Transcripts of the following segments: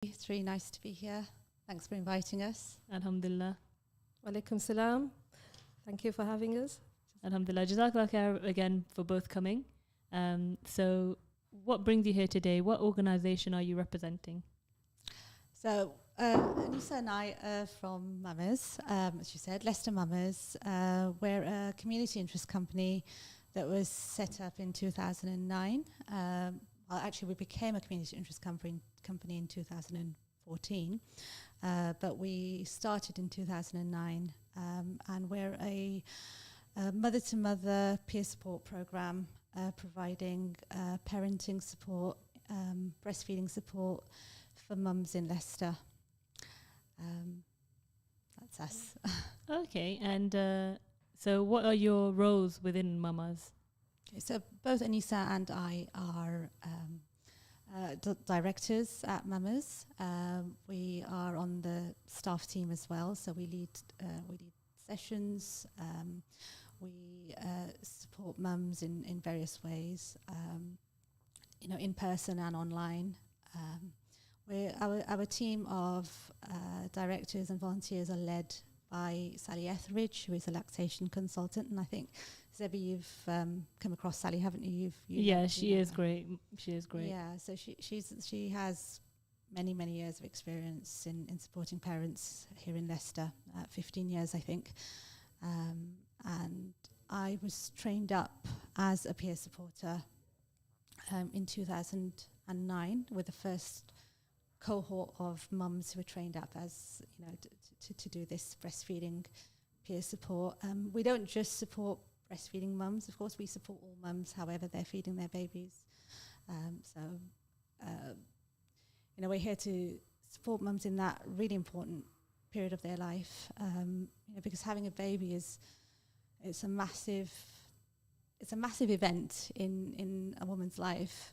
It's really nice to be here. Thanks for inviting us. Alhamdulillah. Walaikum salam. Thank you for having us. Alhamdulillah. Jazakallah khair again for both coming. So what brings you here today? What organisation are you representing? So Anisha and I are from Mamas, as you said, Leicester Mamas. We're a community interest company that was set up in 2009. Well, actually, we became a community interest company in 2014, but we started in 2009, and we're a mother-to-mother peer support program providing parenting support, breastfeeding support for mums in Leicester. That's us. Okay, and so what are your roles within Mamas? Okay, so both Anisha and I are directors at Mamas. We are on the staff team as well, so we lead sessions. We support mums in various ways, in person and online. Our team of directors and volunteers are led by Sally Etheridge, who is a lactation consultant, and I think Zebi, you've come across Sally, haven't you? She is great. She is great. Yeah, so she has many years of experience in supporting parents here in Leicester, 15 years I think, and I was trained up as a peer supporter in 2009 with the first cohort of mums who were trained up as to do this breastfeeding peer support. We don't just support breastfeeding mums, of course we support all mums however they're feeding their babies. We're here to support mums in that really important period of their life, because having a baby it's a massive event in a woman's life.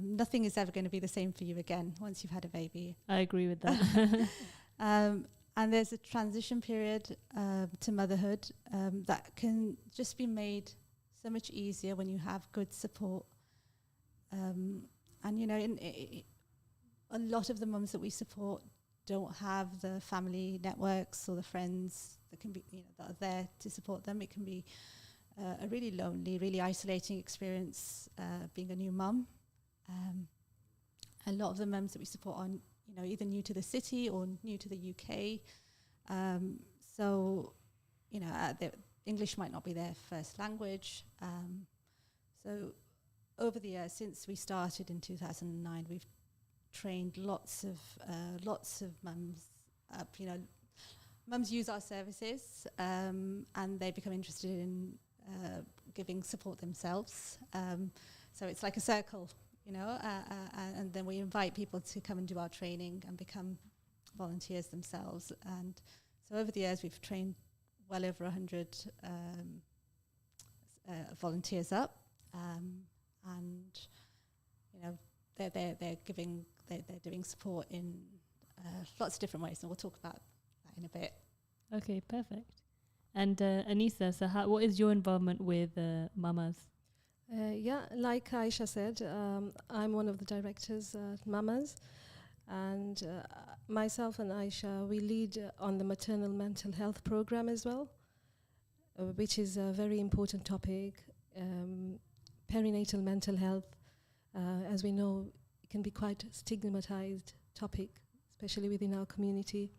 Nothing is ever going to be the same for you again once you've had a baby. I agree with that. And there's a transition period to motherhood that can just be made so much easier when you have good support. A lot of the mums that we support don't have the family networks or the friends that can be, that are there to support them. It can be a really lonely, really isolating experience being a new mum. A lot of the mums that we support are, either new to the city or new to the UK. English might not be their first language. So over the years, since we started in 2009, we've trained lots of mums up. Mums use our services and they become interested in giving support themselves. So it's like a circle, and then we invite people to come and do our training and become volunteers themselves. And so over the years, we've trained well over 100 volunteers up, and they're doing support in lots of different ways, and we'll talk about that in a bit. Okay, perfect. And Anisha, so what is your involvement with Mamas? Like Aisha said, I'm one of the directors at Mamas, and myself and Aisha, we lead on the maternal mental health program as well, which is a very important topic. Perinatal mental health, as we know, it can be quite a stigmatized topic, especially within our community.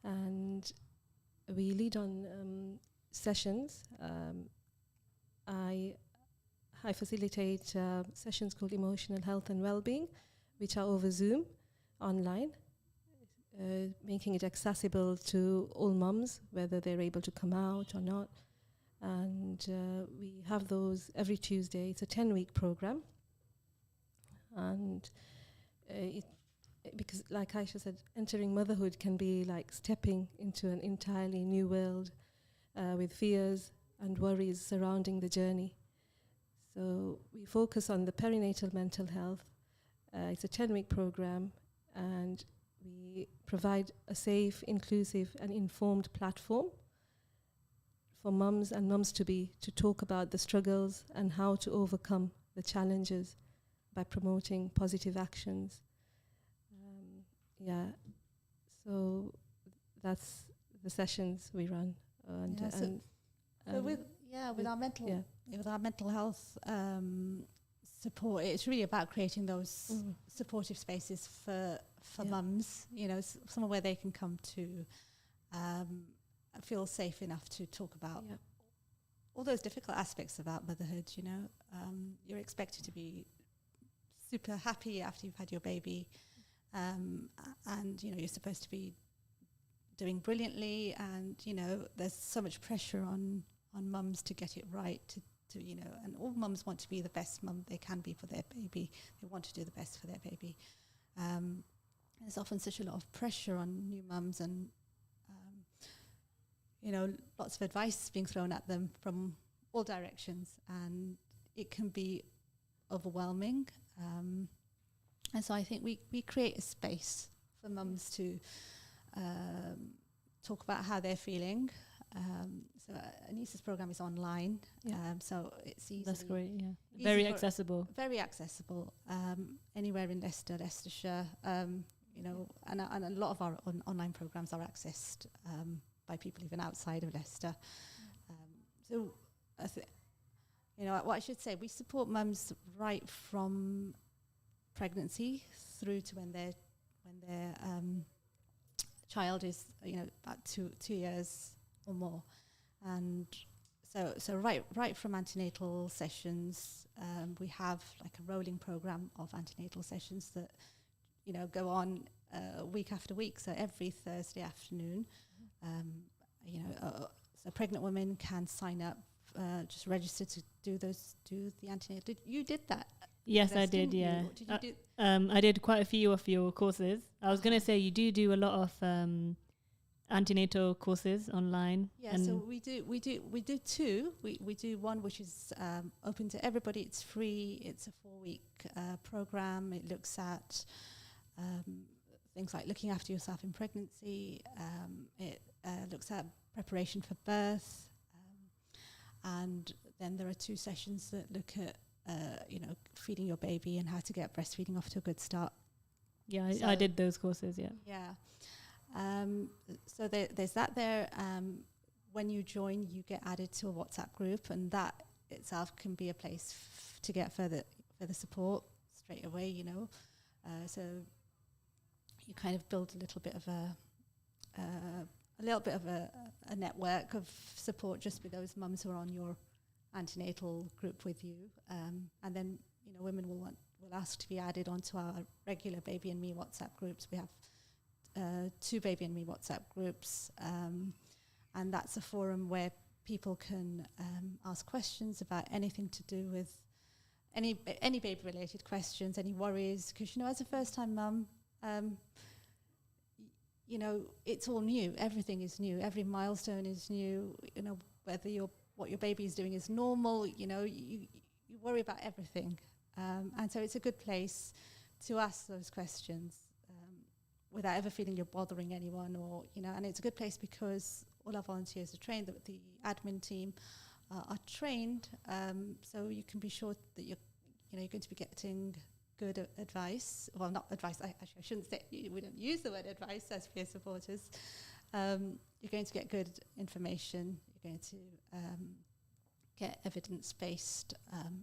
And we lead on sessions. I facilitate sessions called Emotional Health and Wellbeing, which are over Zoom, online, making it accessible to all mums, whether they're able to come out or not. And we have those every Tuesday. It's a 10-week program. And because, like Aisha said, entering motherhood can be like stepping into an entirely new world with fears and worries surrounding the journey. So we focus on the perinatal mental health. It's a 10-week program, and we provide a safe, inclusive and informed platform for mums and mums-to-be to talk about the struggles and how to overcome the challenges by promoting positive actions Yeah. So that's the sessions we run. And, Yeah, so with our mental health support, it's really about creating those supportive spaces for mums, somewhere where they can come to feel safe enough to talk about all those difficult aspects about motherhood. You're expected to be super happy after you've had your baby, and you're supposed to be doing brilliantly, and there's so much pressure on mums to get it right, to and all mums want to be the best mum they can be for their baby. They want to do the best for their baby. There's often such a lot of pressure on new mums, and lots of advice being thrown at them from all directions, and it can be overwhelming. And so I think we create a space for mums to talk about how they're feeling. So Anisha's program is online, so it's easy. That's great, yeah. Very accessible. Very accessible. Anywhere in Leicester, Leicestershire, and a lot of our online programs are accessed by people even outside of Leicester. So, what I should say, we support mums right from pregnancy through to when their child is about two years or more, and so right from antenatal sessions, we have like a rolling program of antenatal sessions that go on week after week. So every Thursday afternoon, so pregnant women can sign up, just register to do the antenatal. You did that? Yes, I did. Yeah, did you do? I did quite a few of your courses. I was going to say you do a lot of antenatal courses online. Yeah, so we do two. We do one which is open to everybody. It's free. It's a 4-week program. It looks at things like looking after yourself in pregnancy. It looks at preparation for birth, and then there are 2 sessions that look at feeding your baby and how to get breastfeeding off to a good start. Yeah, I did those courses. Yeah. So there's that there. When you join, you get added to a WhatsApp group, and that itself can be a place to get further support straight away. So you kind of build a little bit of a network of support just with those mums who are on your antenatal group with you, and then women will ask to be added onto our regular Baby and Me WhatsApp groups. We have 2 Baby and Me WhatsApp groups, and that's a forum where people can ask questions about anything to do with any baby related questions, any worries, because as a first time mum, it's all new. Everything is new. Every milestone is new. Whether what your baby is doing is normal, you worry about everything. And so it's a good place to ask those questions without ever feeling you're bothering anyone, and it's a good place because all our volunteers are trained, the admin team are trained, so you can be sure that you're going to be getting good advice. Well, not advice, I shouldn't say, we don't use the word advice as peer supporters. You're going to get good information. You're going to get evidence-based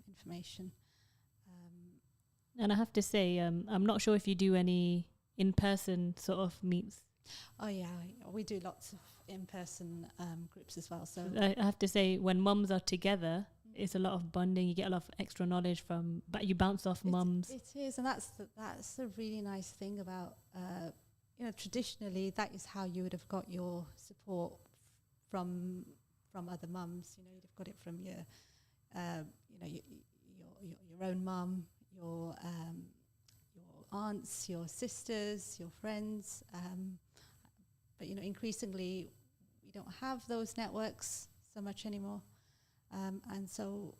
information. And I have to say, I'm not sure if you do any in-person sort of meets. Oh yeah, we do lots of in-person groups as well. So I have to say, when mums are together, it's a lot of bonding. You get a lot of extra knowledge but you bounce off mums. It is, and that's the really nice thing about traditionally that is how you would have got your support from other mums. You'd have got it from your own mum, your aunts, your sisters, your friends. But increasingly we don't have those networks so much anymore. And so,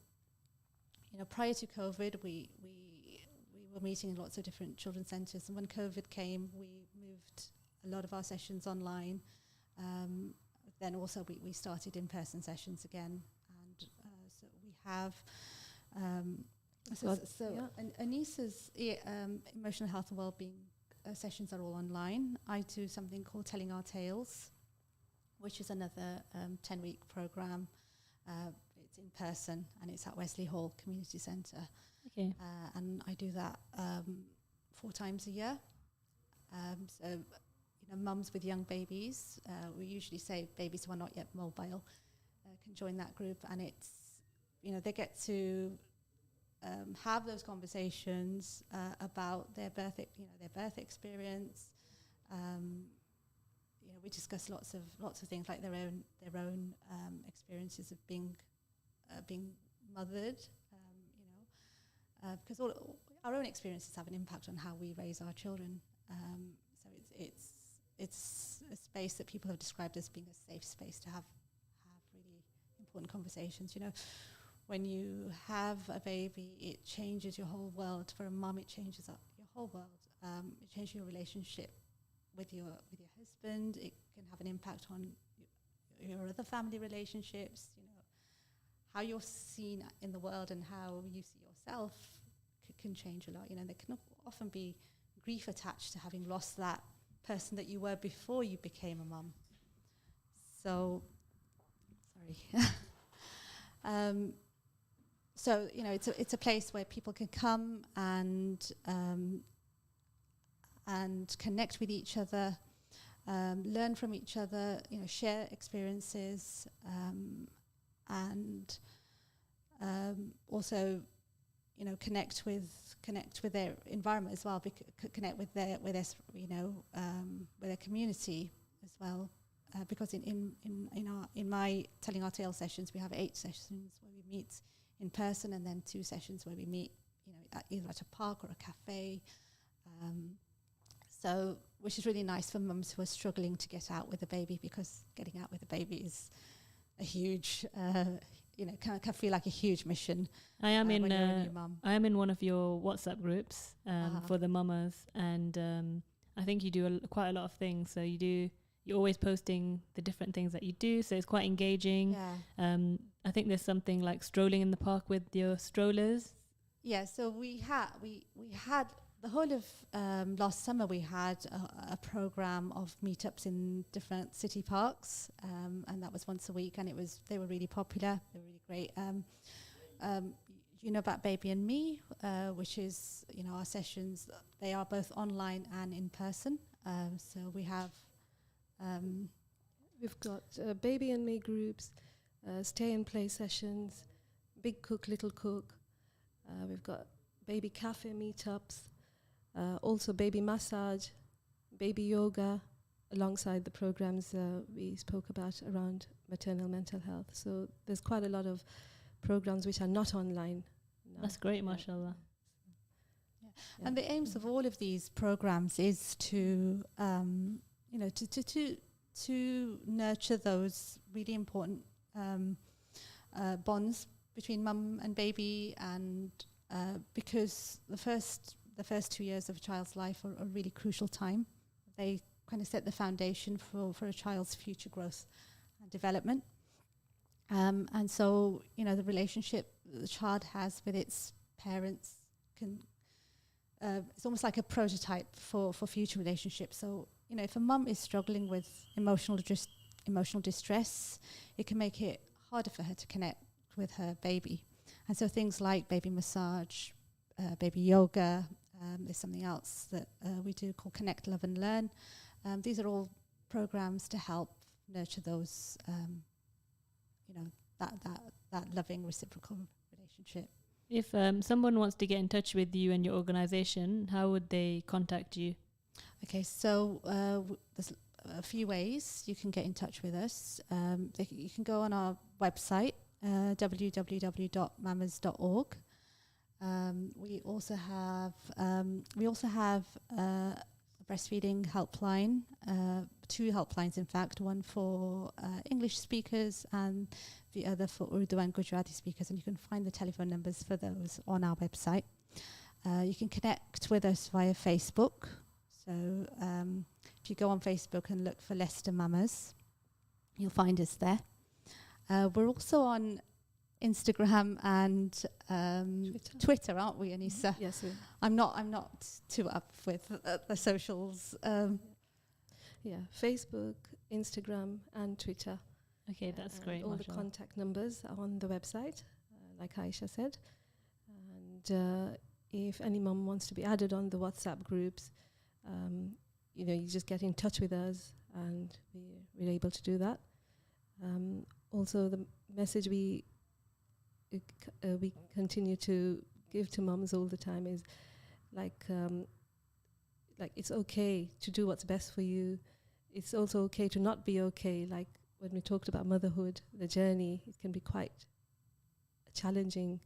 prior to COVID, we were meeting in lots of different children's centres. And when COVID came, we moved a lot of our sessions online. Then also we started in-person sessions again. And so we have... Anisha's emotional health and wellbeing sessions are all online. I do something called Telling Our Tales, which is another 10-week program. It's in person and it's at Wesley Hall Community Centre. Okay. And I do that 4 times a year. So, mums with young babies, we usually say babies who are not yet mobile can join that group, and it's, they get to have those conversations about their birth experience. We discuss lots of things like their own experiences of being mothered. Because all our own experiences have an impact on how we raise our children. So it's a space that people have described as being a safe space to have really important conversations. When you have a baby, it changes your whole world. For a mum, it changes up your whole world. It changes your relationship with your husband. It can have an impact on your other family relationships. How you're seen in the world and how you see yourself can change a lot. There can often be grief attached to having lost that person that you were before you became a mum. So, sorry. So it's a place where people can come and connect with each other, learn from each other, share experiences, and also connect with their environment as well, connect with their community as well, because in my Telling Our Tale sessions, we have 8 sessions where we meet in person, and then 2 sessions where we meet either at a park or a cafe, so which is really nice for mums who are struggling to get out with a baby, because getting out with a baby is a huge can feel like a huge mission. I am when you're a new mum. I am in one of your WhatsApp groups for the mamas, and I think you do quite a lot of things. So you're always posting the different things that you do, so it's quite engaging. Yeah. I think there's something like strolling in the park with your strollers. Yeah, so we had the whole of last summer we had a program of meetups in different city parks, and that was once a week, and they were really popular. They were really great. About Baby and Me, which is our sessions. They are both online and in person. So we have we've got Baby and Me groups, stay and play sessions, Big Cook, Little Cook. We've got baby cafe meetups. Also baby massage, baby yoga, alongside the programs we spoke about around maternal mental health. So there's quite a lot of programs which are not online now. That's great, mashallah. Yeah. And the aims of all of these programs is to to nurture those really important bonds between mum and baby, and because the first 2 years of a child's life are a really crucial time. They kind of set the foundation for a child's future growth and development. And so, the relationship the child has with its parents it's almost like a prototype for future relationships. So, if a mum is struggling with emotional distress, it can make it harder for her to connect with her baby. And so things like baby massage, baby yoga, there's something else that we do called Connect, Love and Learn. These are all programs to help nurture those, that loving reciprocal relationship. If someone wants to get in touch with you and your organization, how would they contact you? Okay, so there's a few ways you can get in touch with us. You can go on our website, www.mamas.org. We also have a breastfeeding helpline, 2 helplines in fact, one for English speakers and the other for Urdu and Gujarati speakers, and you can find the telephone numbers for those on our website. You can connect with us via Facebook. So if you go on Facebook and look for Leicester Mamas, you'll find us there. We're also on Instagram and Twitter, aren't we, Anisa? Yes. I'm not too up with the socials. Facebook, Instagram, and Twitter. Okay, that's great. All the contact numbers are on the website, like Aayesha said. And if any mum wants to be added on the WhatsApp groups, you just get in touch with us, and we're able to do that. Also, the message we continue to give to mums all the time is like it's okay to do what's best for you. It's also okay to not be okay. Like when we talked about motherhood, the journey, it can be quite a challenging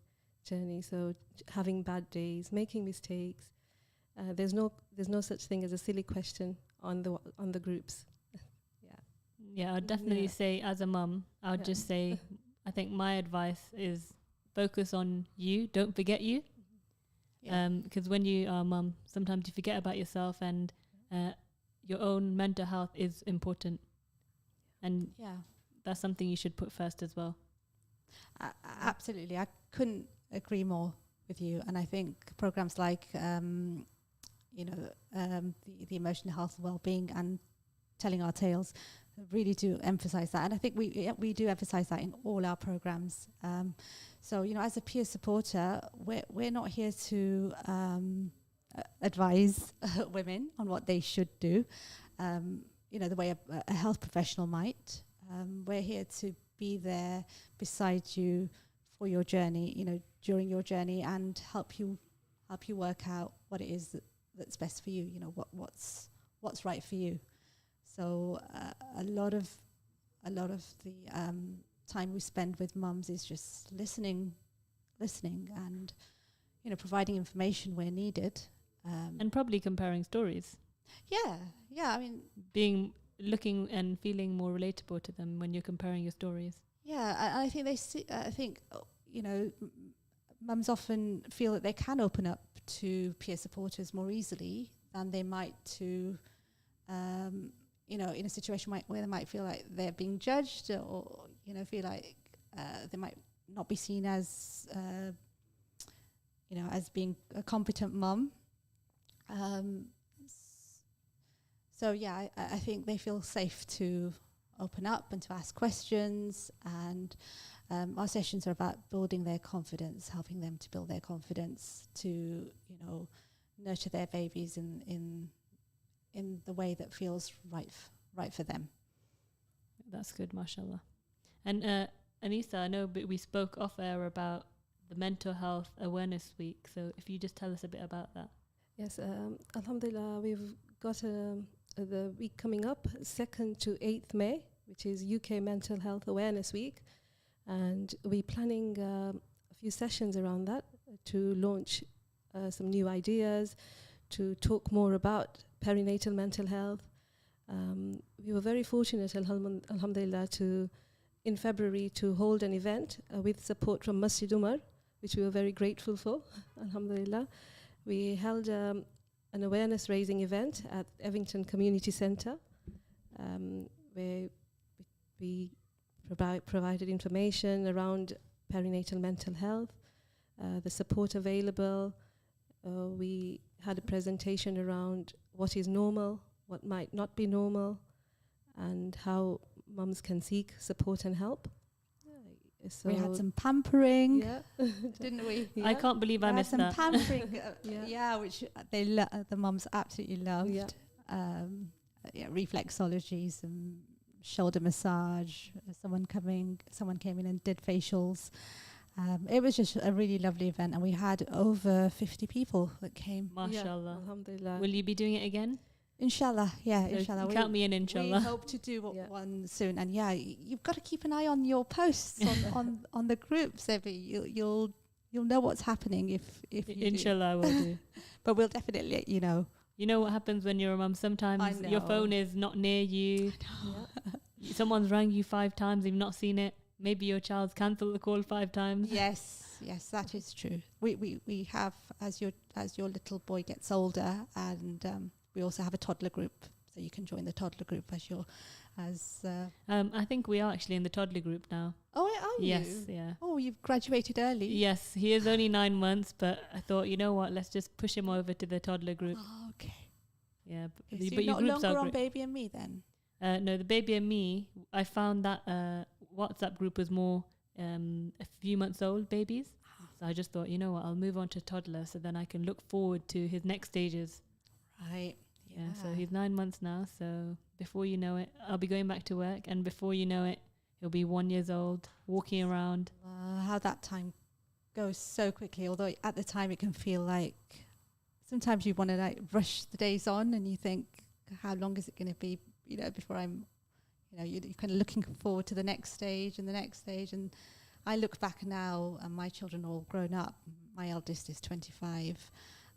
journey. So having bad days, making mistakes, there's no such thing as a silly question on the groups. Yeah, I'd definitely say as a mum, I would just say, I think my advice is focus on you, don't forget you. Because when you are a mum, sometimes you forget about yourself, and your own mental health is important. And that's something you should put first as well. Absolutely. I couldn't agree more with you. And I think programs like, the emotional health and well-being and telling our tales really do emphasize that. And I think we do emphasize that in all our programs. So, as a peer supporter, we're not here to advise women on what they should do, the way a health professional might. We're here to be there beside you for your journey, during your journey, and help you work out what it is that's best for you, what's right for you. So a lot of the time we spend with mums is just listening and, providing information where needed. And probably comparing stories. Yeah. I mean, looking and feeling more relatable to them when you're comparing your stories. Yeah, I think mums often feel that they can open up to peer supporters more easily than they might to, in a situation where they might feel like they're being judged, or feel like they might not be seen as, as being a competent mum. I think they feel safe to open up and to ask questions, and our sessions are about building their confidence, helping them to build their confidence, to nurture their babies in the way that feels right for them. That's good, mashallah. And Anisa, I know we spoke off air about the Mental Health Awareness Week, so if you just tell us a bit about that. Yes, Alhamdulillah, we've got the week coming up, 2nd to 8th May, which is UK Mental Health Awareness Week. And we're planning a few sessions around that to launch some new ideas, to talk more about perinatal mental health. We were very fortunate, alhamdulillah, in February to hold an event with support from Masjid Umar, which we were very grateful for, alhamdulillah. We held an awareness raising event at Evington Community Centre, where we provided information around perinatal mental health, the support available. We had a presentation around what is normal, what might not be normal, and how mums can seek support and help. So we had some pampering, didn't we? Yeah. I can't believe I missed that. Some pampering, which the mums absolutely loved. Reflexology, some shoulder massage. Someone came in and did facials. It was just a really lovely event, and we had over 50 people that came. Mashallah. Alhamdulillah. Will you be doing it again? Inshallah, inshallah. Count me in, inshallah. We hope to do one soon, and you've got to keep an eye on your posts on the groups. You'll know what's happening if you inshallah, I will do. But we'll definitely let you know. You know what happens when you're a mum? Sometimes your phone is not near you. Someone's rang you 5 times, you've not seen it. Maybe your child's cancelled the call 5 times. Yes, that is true. We have, as your little boy gets older, and we also have a toddler group. so you can join the toddler group as. I think we are actually in the toddler group now. Oh, are you? Yes, yeah. Oh, you've graduated early. Yes, he is only 9 months, but I thought, you know what, let's just push him over to the toddler group. Oh, okay. Yeah, Okay, so but you're your not groups longer are on great. Baby and Me then? No, the Baby and Me, I found that WhatsApp group was more a few months old babies. So I just thought, you know what, I'll move on to toddler so then I can look forward to his next stages. Right. Yeah, so he's 9 months now. So before you know it, I'll be going back to work. And before you know it, he'll be 1 year old, walking around. How that time goes so quickly. Although at the time it can feel like sometimes you want to like rush the days on, and you think, how long is it going to be? You know, before I'm, you know, you're kind of looking forward to the next stage and the next stage. And I look back now, and my children are all grown up. My eldest is 25,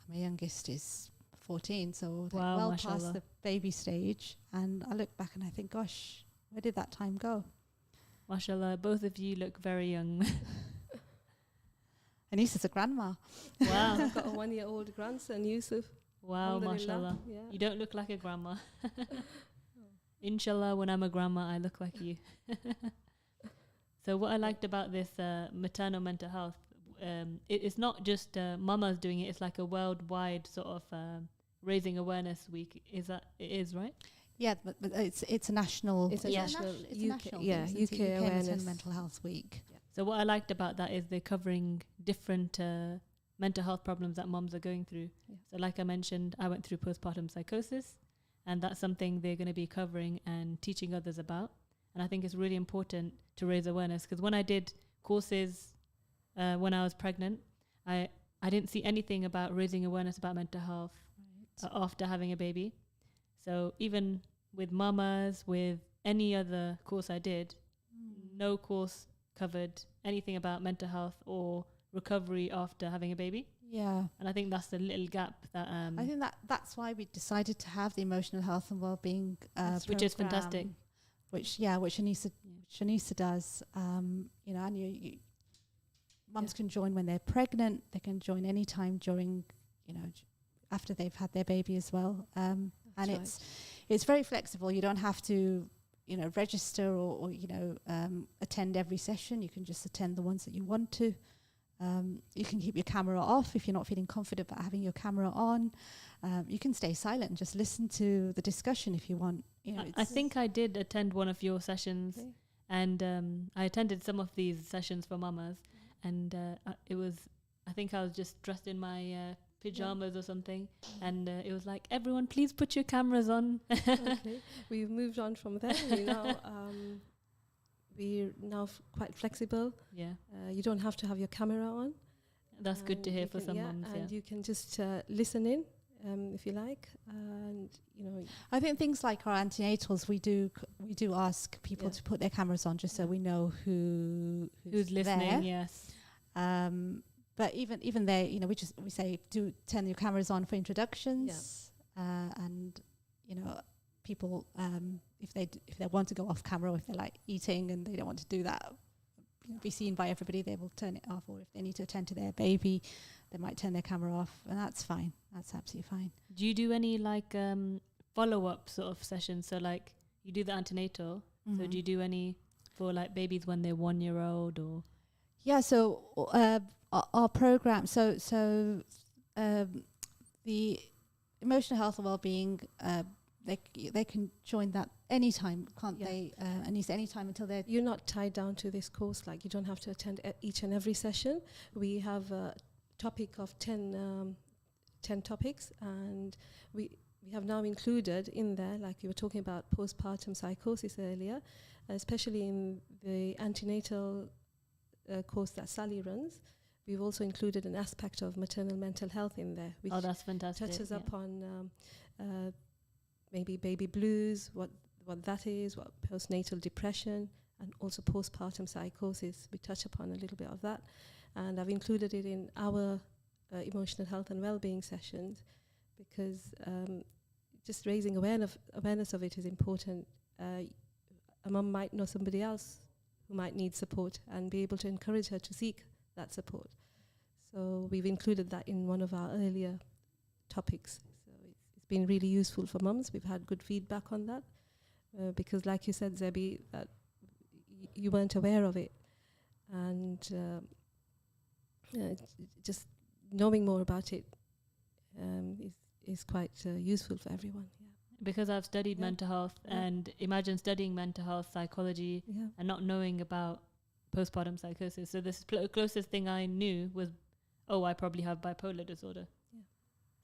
my youngest is 14, so Wow, well mashallah. past the baby stage. And I look back and I think, gosh, where did that time go? MashaAllah, both of you look very young. Anisha's a grandma. Wow. I've got a 1-year-old grandson, Yusuf. Wow, Alhamdulillah. mashallah. Yeah. You don't look like a grandma. Inshallah, when I'm a grandma, I look like you. So what I liked about this maternal mental health, it's not just mamas doing it, it's like a worldwide sort of raising awareness week. Is that, it is, right? Yeah, but it's a national. It's a national it's a UK national yeah, thing, isn't it? UK awareness. Maternal Mental Health Week. So what I liked about that is they're covering different mental health problems that moms are going through. Yeah. So like I mentioned, I went through postpartum psychosis, and that's something they're going to be covering and teaching others about. And I think it's really important to raise awareness, because when I did courses when I was pregnant, I didn't see anything about raising awareness about mental health after having a baby. So even with mamas, with any other course I did, no course covered anything about mental health or recovery after having a baby. Yeah. And I think that's the little gap that I think that's why we decided to have the emotional health and well-being which is fantastic. Which Anisha does. You know, and you mums can join when they're pregnant. They can join anytime during, you know, after they've had their baby as well. And right. it's very flexible. You don't have to, you know, register or you know, attend every session. You can just attend the ones that you want to. You can keep your camera off if you're not feeling confident about having your camera on. You can stay silent and just listen to the discussion if you want. You know, I think I did attend one of your sessions, Okay. and I attended some of these sessions for mamas, and it was, I think I was just dressed in my pajamas or something, and it was like, everyone please put your cameras on. Okay. We've moved on from there. We're now quite flexible. Yeah, You don't have to have your camera on. that's good to And hear you for can- some yeah, mums. and Yeah. you can just listen in if you like, and you know. I think things like our antenatals, we do ask people Yeah. to put their cameras on just so we know Who's listening? there. Yes. But even there, you know, we say do turn your cameras on for introductions, and you know, people if they want to go off camera, or if they're like eating and they don't want to do that, you know, be seen by everybody, they will turn it off. Or if they need to attend to their baby, they might turn their camera off, and that's fine. That's absolutely fine. Do you do any like follow-up sort of sessions? So like you do the antenatal. So do you do any for like babies when they're 1 year old or? Yeah, so our program, so the emotional health and well-being, they can join that anytime, can't Yeah. they? And it's anytime until they're. You're not tied down to this course. Like, you don't have to attend each and every session. We have a topic of 10 topics, and we have now included in there, like you were talking about postpartum psychosis earlier, especially in the antenatal course that Sally runs. We've also included an aspect of maternal mental health in there, which That's fantastic. touches yeah. upon maybe baby blues, what that is, what postnatal depression, and also postpartum psychosis. We touch upon a little bit of that, and I've included it in our emotional health and well-being sessions, because just raising awareness of it is important. A mum might know somebody else who might need support, and be able to encourage her to seek that support. So we've included that in one of our earlier topics. So it's it's been really useful for mums. We've had good feedback on that because, like you said, Zebi, that you weren't aware of it, and just knowing more about it is quite useful for everyone. Yeah. Because I've studied mental health, and imagine studying mental health psychology and not knowing about postpartum psychosis. So the closest thing I knew was, I probably have bipolar disorder. Yeah.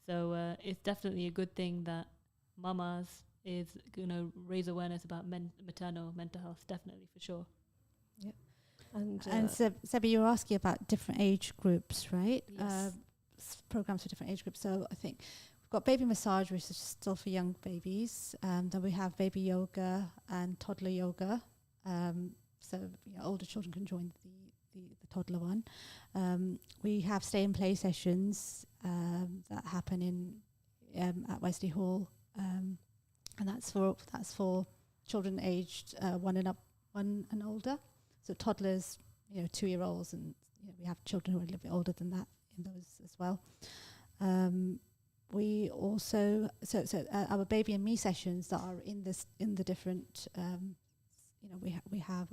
So it's definitely a good thing that mamas is going to raise awareness about maternal mental health, definitely, for sure. Yeah. And Zebi, you were asking about different age groups, right? Yes. Programs for different age groups. So I think we've got baby massage, which is still for young babies. Then we have baby yoga and toddler yoga. So older children can join the toddler one. We have stay and play sessions that happen at Wesley Hall, and that's for children aged 1 and older. So toddlers, 2-year-olds, and we have children who are a little bit older than that in those as well. We also our baby and me sessions that are in the different we have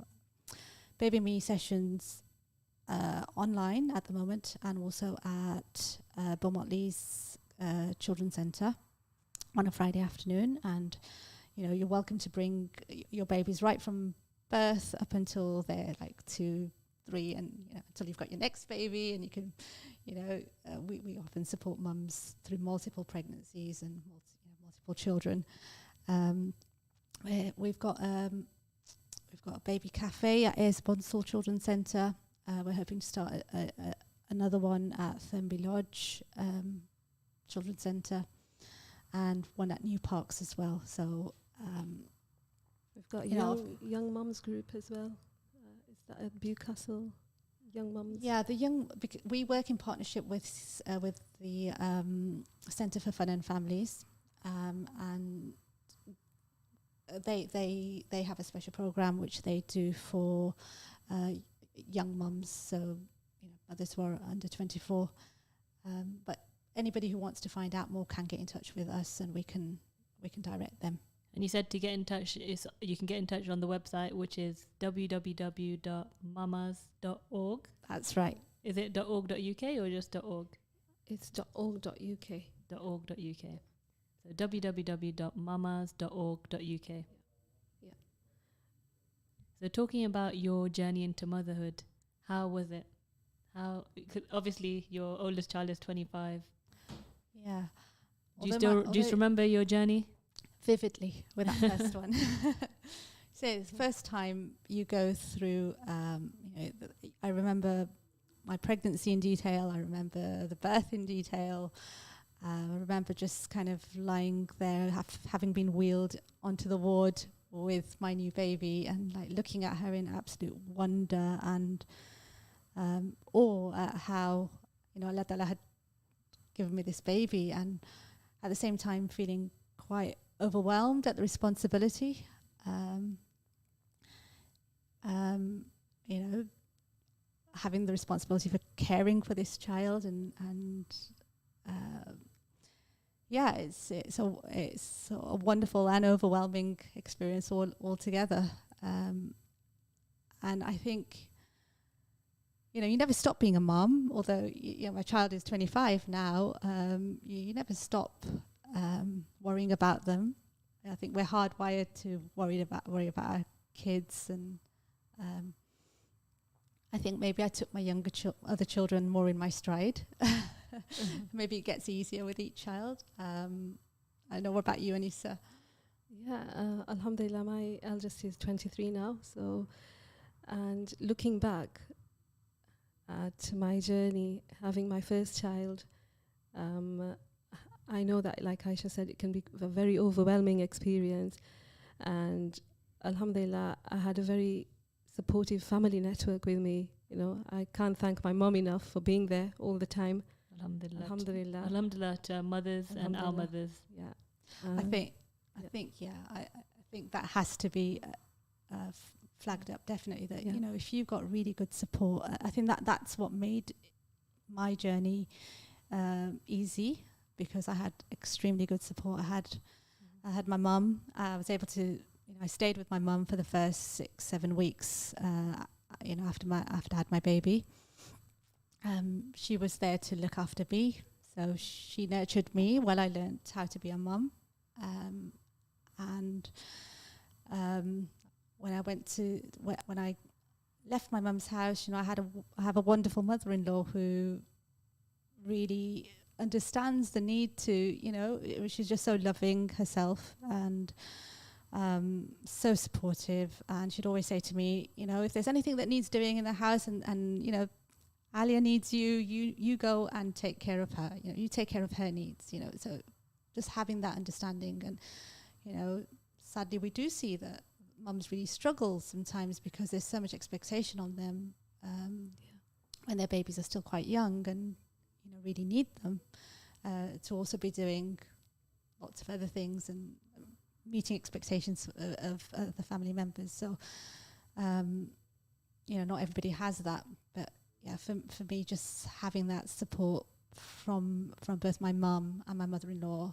baby and me sessions online at the moment, and also at Beaumont Leys Children's Centre on a Friday afternoon. And you're welcome to bring your babies right from birth up until they're like 2, 3, and until you've got your next baby, and you can we often support mums through multiple pregnancies and multiple children. We've got a baby cafe at Aayesha Bhattay Children's Centre. We're hoping to start another one at Thurmby Lodge Children's Centre, and one at New Parks as well. So we've got young mums group as well. Is that at Bewcastle? Young mums. Yeah, we work in partnership with the Centre for Fun and Families, and they have a special program which they do for young mums, so mothers who are under 24. But anybody who wants to find out more can get in touch with us, and we can direct them. And you said to get in touch, you can get in touch on the website, which is www.mamas.org. That's right. Is it .org.uk or just .org? It's .org.uk. .org.uk. So www.mamas.org.uk. Yeah. So talking about your journey into motherhood, how was it? Obviously your oldest child is 25. Yeah. Do you still remember your journey? Vividly with that first one. So it's the first time you go through, I remember my pregnancy in detail. I remember the birth in detail. I remember just kind of lying there, having been wheeled onto the ward with my new baby, and like looking at her in absolute wonder and awe at how Allah Ta'ala had given me this baby, and at the same time feeling quite overwhelmed at the responsibility. Having the responsibility for caring for this child, and it's a wonderful and overwhelming experience all together. And I think you never stop being a mom, although my child is 25 now. You never stop worrying about them. I think we're hardwired to worry about our kids, and I think maybe I took my other children more in my stride. Maybe it gets easier with each child. I know. What about you, Anisha? Yeah, Alhamdulillah, my eldest is 23 now. So, and looking back at my journey, having my first child, I know that, like Aisha said, it can be a very overwhelming experience. And Alhamdulillah, I had a very supportive family network with me. I can't thank my mom enough for being there all the time. Alhamdulillah. Alhamdulillah. Alhamdulillah to mothers and our mothers. Yeah. I think that has to be flagged up, definitely, that if you've got really good support, I think that's what made my journey easy, because I had extremely good support. I had my mum. I was able to, I stayed with my mum for the first 6-7 weeks, after I had my baby. She was there to look after me, so she nurtured me while I learned how to be a mum. And when I left my mum's house, I have a wonderful mother-in-law who really understands the need to, she's just so loving herself and so supportive. And she'd always say to me, if there's anything that needs doing in the house and Alia needs you go and take care of her. You take care of her needs. So just having that understanding. And sadly, we do see that mums really struggle sometimes because there's so much expectation on them when their babies are still quite young and really need them to also be doing lots of other things and meeting expectations of the family members. So not everybody has that, but yeah, for me, just having that support from both my mum and my mother-in-law,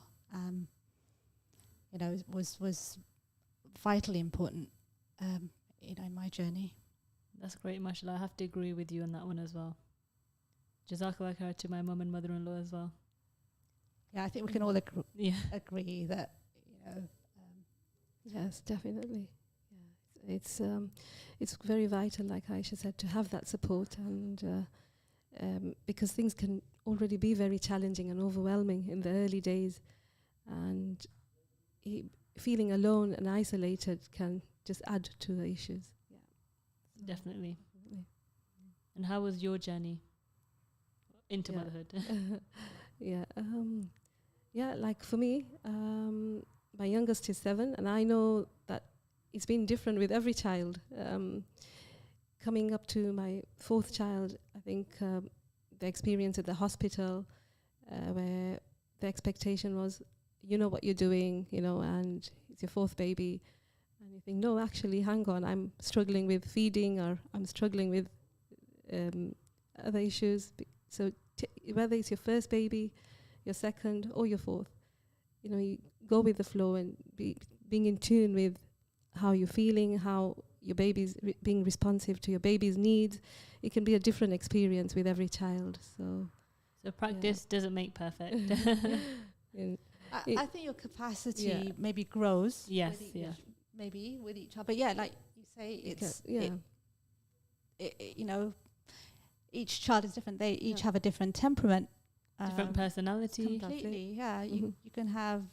was vitally important, in my journey. That's great, mashallah. I have to agree with you on that one as well. Jazakallah khair to my mum and mother-in-law as well. Yeah, I think we can all agree that, Yes, definitely. Yeah, it's very vital, like Aisha said, to have that support, and because things can already be very challenging and overwhelming in the early days, and feeling alone and isolated can just add to the issues. Yeah, Definitely. And how was your journey into motherhood? Like for me, my youngest is 7, and I know that it's been different with every child. Coming up to my 4th child, I think the experience at the hospital, where the expectation was, what you're doing, and it's your 4th baby, and you think, no, actually, hang on, I'm struggling with feeding, or I'm struggling with other issues. So whether it's your 1st baby, your 2nd, or your 4th, you go with the flow and being in tune with how you're feeling, how your baby's being responsive to your baby's needs. It can be a different experience with every child. So practice doesn't make perfect. I think your capacity maybe grows. Yes, maybe with each other. But yeah, like you say, each child is different. They each have a different temperament. Different personality. Completely, yeah. You can have,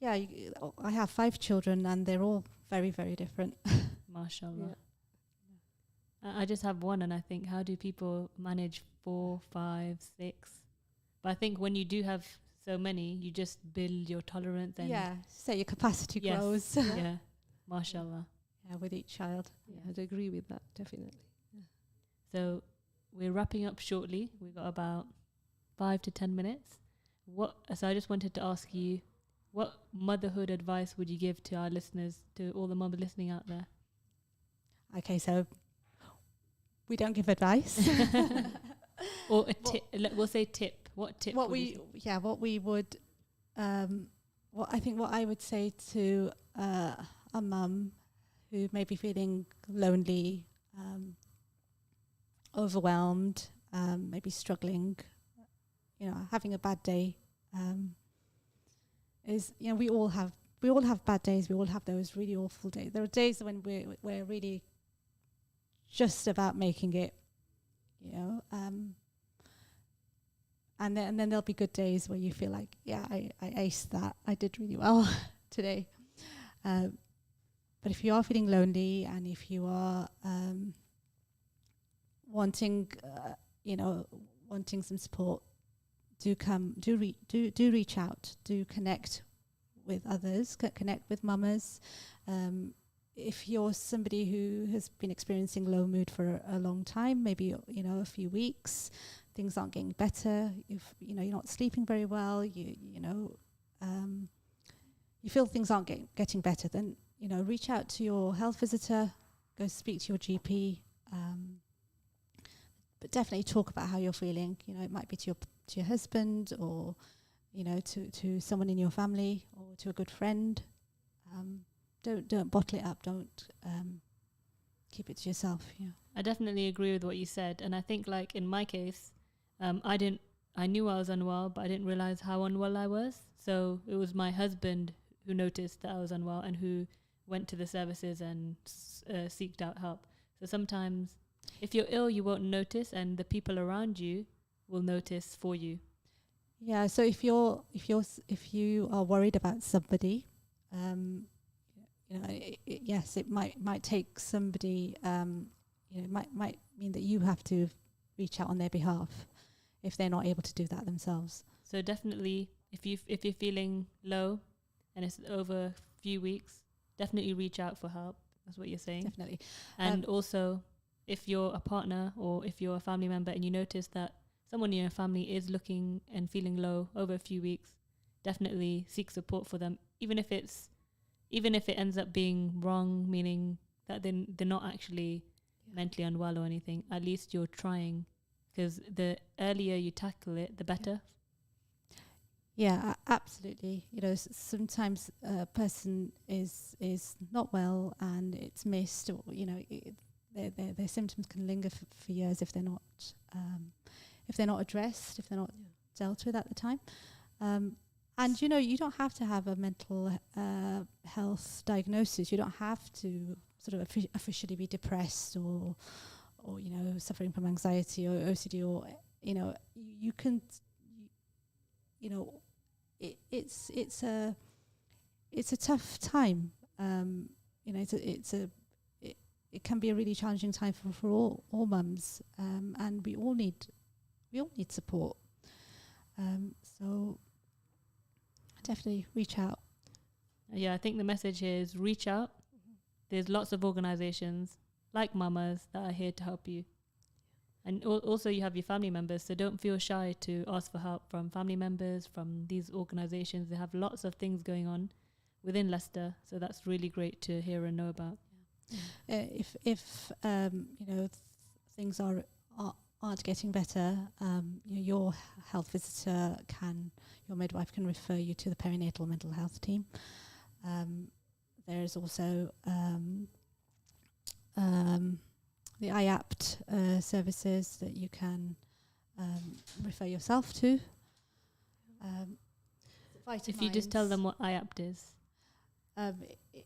I have 5 children and they're all very, very different. MashaAllah. Yeah. I just have one, and I think, how do people manage 4, 5, 6? But I think when you do have so many, you just build your tolerance. And so your capacity grows. Yeah, MashaAllah. Yeah, with each child. Yeah, I'd agree with that, definitely. Yeah. So we're wrapping up shortly. We've got about 5 to 10 minutes. So I just wanted to ask you, what motherhood advice would you give to our listeners, to all the mums listening out there? Okay, so we don't give advice. Or a tip. We'll say tip. What tip? What I would say to a mum who may be feeling lonely, overwhelmed, maybe struggling, having a bad day, is we all have bad days. We all have those really awful days. There are days when we're really just about making it, and then there'll be good days where you feel like, I aced that. I did really well today. But if you are feeling lonely, and if you are wanting some support, do reach out, do connect with others, connect with mamas. If you're somebody who has been experiencing low mood for a long time, maybe a few weeks, things aren't getting better, if you're not sleeping very well, you feel things aren't getting better, then reach out to your health visitor, go speak to your GP. definitely talk about how you're feeling. You know, it might be to your husband, or you know, to someone in your family, or to a good friend. Don't bottle it up. Don't keep it to yourself. Yeah. I definitely agree with what you said, and I think like in my case, I knew I was unwell, but I didn't realize how unwell I was. So it was my husband who noticed that I was unwell and who went to the services and seeked out help. So sometimes if you're ill, you won't notice, and the people around you will notice for you. Yeah. So if you are worried about somebody, you know, yes, it might take somebody. You know, it might mean that you have to reach out on their behalf if they're not able to do that themselves. So definitely, if you're feeling low and it's over a few weeks, definitely reach out for help. That's what you're saying. Definitely. And also, if you're a partner or if you're a family member and you notice that someone in your family is looking and feeling low over a few weeks, definitely seek support for them, even if it ends up being wrong, meaning that they're not actually mentally unwell or anything. At least you're trying, because the earlier you tackle it, the better. Yeah, absolutely. You know, sometimes a person is not well and it's missed, or you know, their symptoms can linger for years if they're not addressed, if they're not dealt with at the time. And you know, you don't have to have a mental health diagnosis. You don't have to sort of officially be depressed or you know, suffering from anxiety or OCD, or you know, you can, you know, it's a tough time. You know, it can be a really challenging time for all mums, and we all need support. So definitely reach out. Yeah, I think the message here is reach out. There's lots of organizations like mamas that are here to help you. And also you have your family members, so don't feel shy to ask for help from family members, from these organizations. They have lots of things going on within Leicester, so that's really great to hear and know about. If you know, things aren't getting better, you know, your health visitor your midwife can refer you to the perinatal mental health team. There's also the IAPT services that you can refer yourself to. If you just tell them what IAPT is.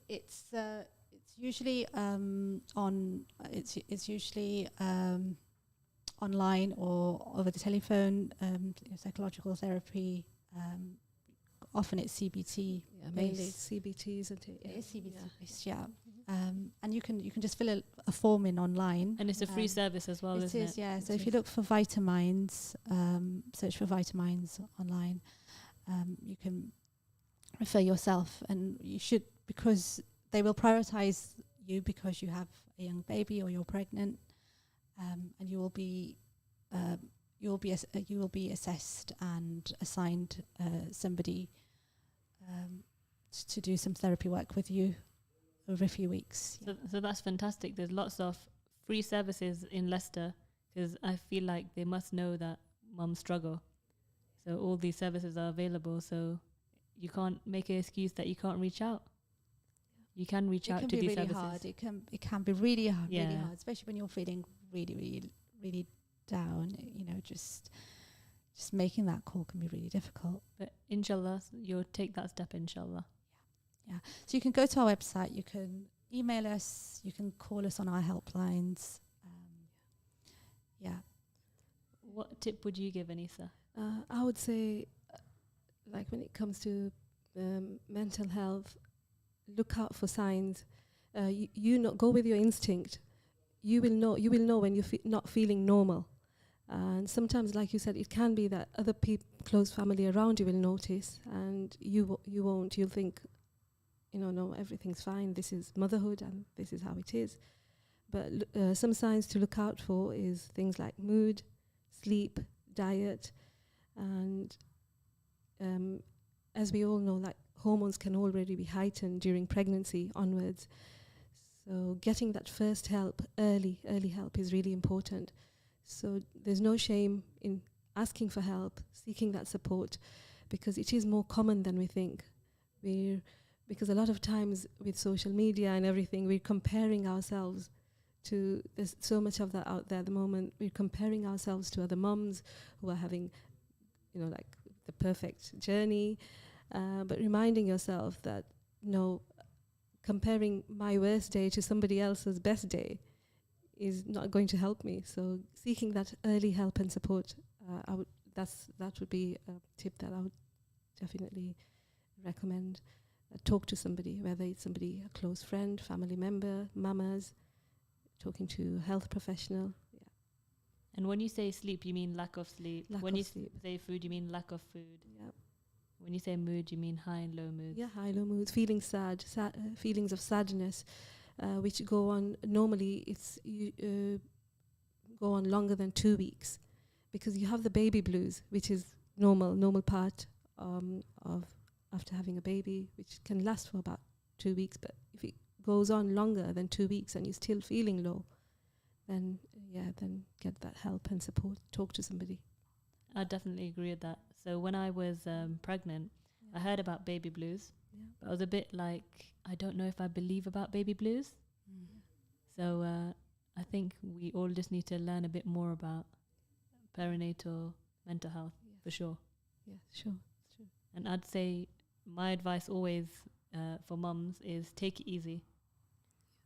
It's usually it's usually online or over the telephone. Psychological therapy. Often it's CBT. Yeah, mainly it's CBT, isn't it? It is CBT based, yeah. And you can just fill a form in online. And it's a free service as well, isn't it? It is, yeah. So if you look for Vitamines, search for Vitamines online, you can refer yourself, and you should, because they will prioritise you because you have a young baby or you're pregnant, and you will be assessed and assigned somebody to do some therapy work with you over a few weeks. So that's fantastic. There's lots of free services in Leicester, because I feel like they must know that mums struggle. So all these services are available, so you can't make an excuse that you can't reach out. You can reach out to these services. It can be really hard, Yeah. really hard, especially when you're feeling really, really, really down. You know, just making that call can be really difficult. But inshallah, you'll take that step, inshallah. Yeah. So you can go to our website, you can email us, you can call us on our helplines. Yeah. What tip would you give, Anisa? I would say, like when it comes to mental health, look out for signs. Go with your instinct. You will know when you're not feeling normal. And sometimes, like you said, it can be that other close family around you will notice, and you won't. You'll think, no, everything's fine. This is motherhood, and this is how it is. But some signs to look out for is things like mood, sleep, diet, and as we all know, like hormones can already be heightened during pregnancy onwards. So getting that first help, early help, is really important. So there's no shame in asking for help, seeking that support, because it is more common than we think. Because a lot of times with social media and everything, we're comparing ourselves to, there's so much of that out there at the moment. We're comparing ourselves to other mums who are having, like the perfect journey, but reminding yourself that, comparing my worst day to somebody else's best day is not going to help me. So seeking that early help and support, that would be a tip that I would definitely recommend. Talk to somebody, whether it's somebody, a close friend, family member, mamas, talking to a health professional. Yeah. And when you say sleep, you mean lack of sleep. When you say food, you mean lack of food. Yeah. When you say mood, you mean high and low moods. Yeah, high, low moods, feeling sad, feelings of sadness, which go on, normally go on longer than 2 weeks, because you have the baby blues, which is normal part of after having a baby, which can last for about 2 weeks. But if it goes on longer than 2 weeks and you're still feeling low, then get that help and support. Talk to somebody. I definitely agree with that. So when I was pregnant, I heard about baby blues. Yeah. But I was a bit like, I don't know if I believe about baby blues. So I think we all just need to learn a bit more about perinatal mental health, for sure. Yeah, sure. And I'd say my advice always for mums is take it easy.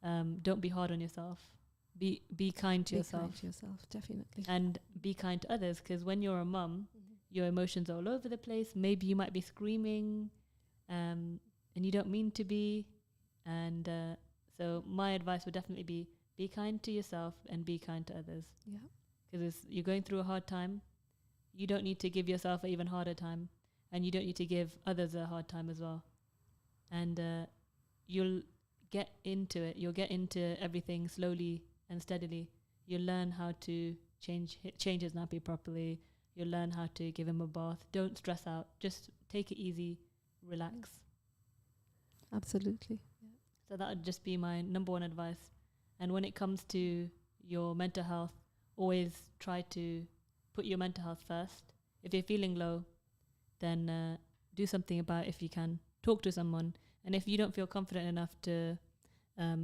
Don't be hard on yourself. Be kind to yourself. Be kind to yourself, definitely. And be kind to others, because when you're a mum, your emotions are all over the place. Maybe you might be screaming and you don't mean to be. And so my advice would definitely be kind to yourself and be kind to others. Yeah. Because you're going through a hard time. You don't need to give yourself an even harder time. And you don't need to give others a hard time as well. And you'll get into it. You'll get into everything slowly and steadily. You'll learn how to change his nappy properly. You'll learn how to give him a bath. Don't stress out. Just take it easy. Relax. Absolutely. Yeah. So that would just be my number one advice. And when it comes to your mental health, always try to put your mental health first. If you're feeling low, then do something about it if you can. Talk to someone. And if you don't feel confident enough to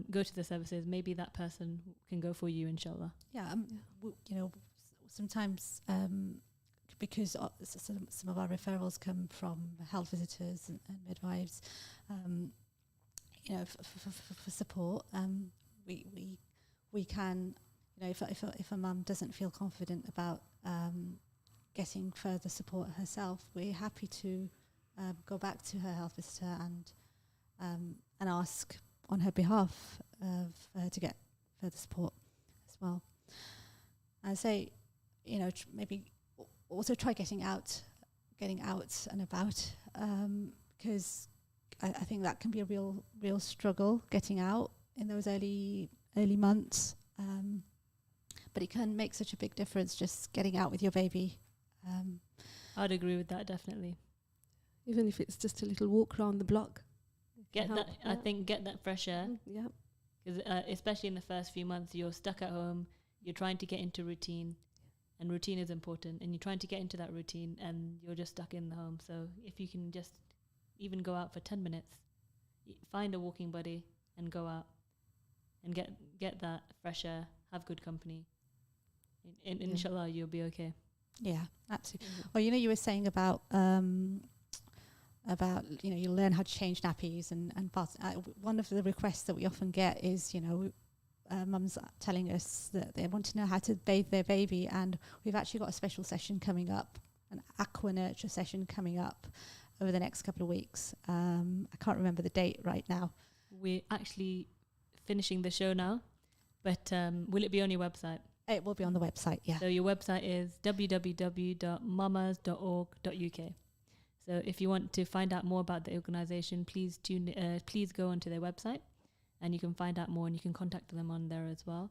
go to the services, maybe that person can go for you, inshallah. Yeah, sometimes because some of our referrals come from health visitors and midwives, for support, we can, if a mum doesn't feel confident about getting further support herself, we're happy to go back to her health visitor and ask on her behalf to get further support as well. I say, maybe also try getting out and about, because I think that can be a real struggle, getting out in those early months. But it can make such a big difference just getting out with your baby. I'd agree with that, definitely. Even if it's just a little walk around the block. I think get that fresh air. Yeah. Because especially in the first few months, you're stuck at home, you're trying to get into routine, and routine is important, and you're trying to get into that routine, and you're just stuck in the home. So if you can just even go out for 10 minutes, find a walking buddy and go out and get that fresh air, have good company, and inshallah you'll be okay. Yeah, absolutely. Well, you were saying about you'll learn how to change nappies and baths. One of the requests that we often get is, mums telling us that they want to know how to bathe their baby, and we've actually got a special session coming up, an aqua nurture session coming up over the next couple of weeks. I can't remember the date right now. We're actually finishing the show now, but will it be on your website? It will be on the website, yeah. So your website is www.mamas.org.uk. So if you want to find out more about the organisation, please go onto their website, and you can find out more, and you can contact them on there as well.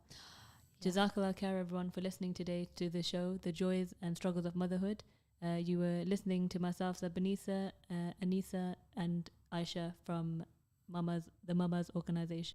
Yeah. Jazakallah khair, everyone, for listening today to the show, The Joys and Struggles of Motherhood. You were listening to myself, Zebunisa, Anisha and Aayesha from the Mamas organisation.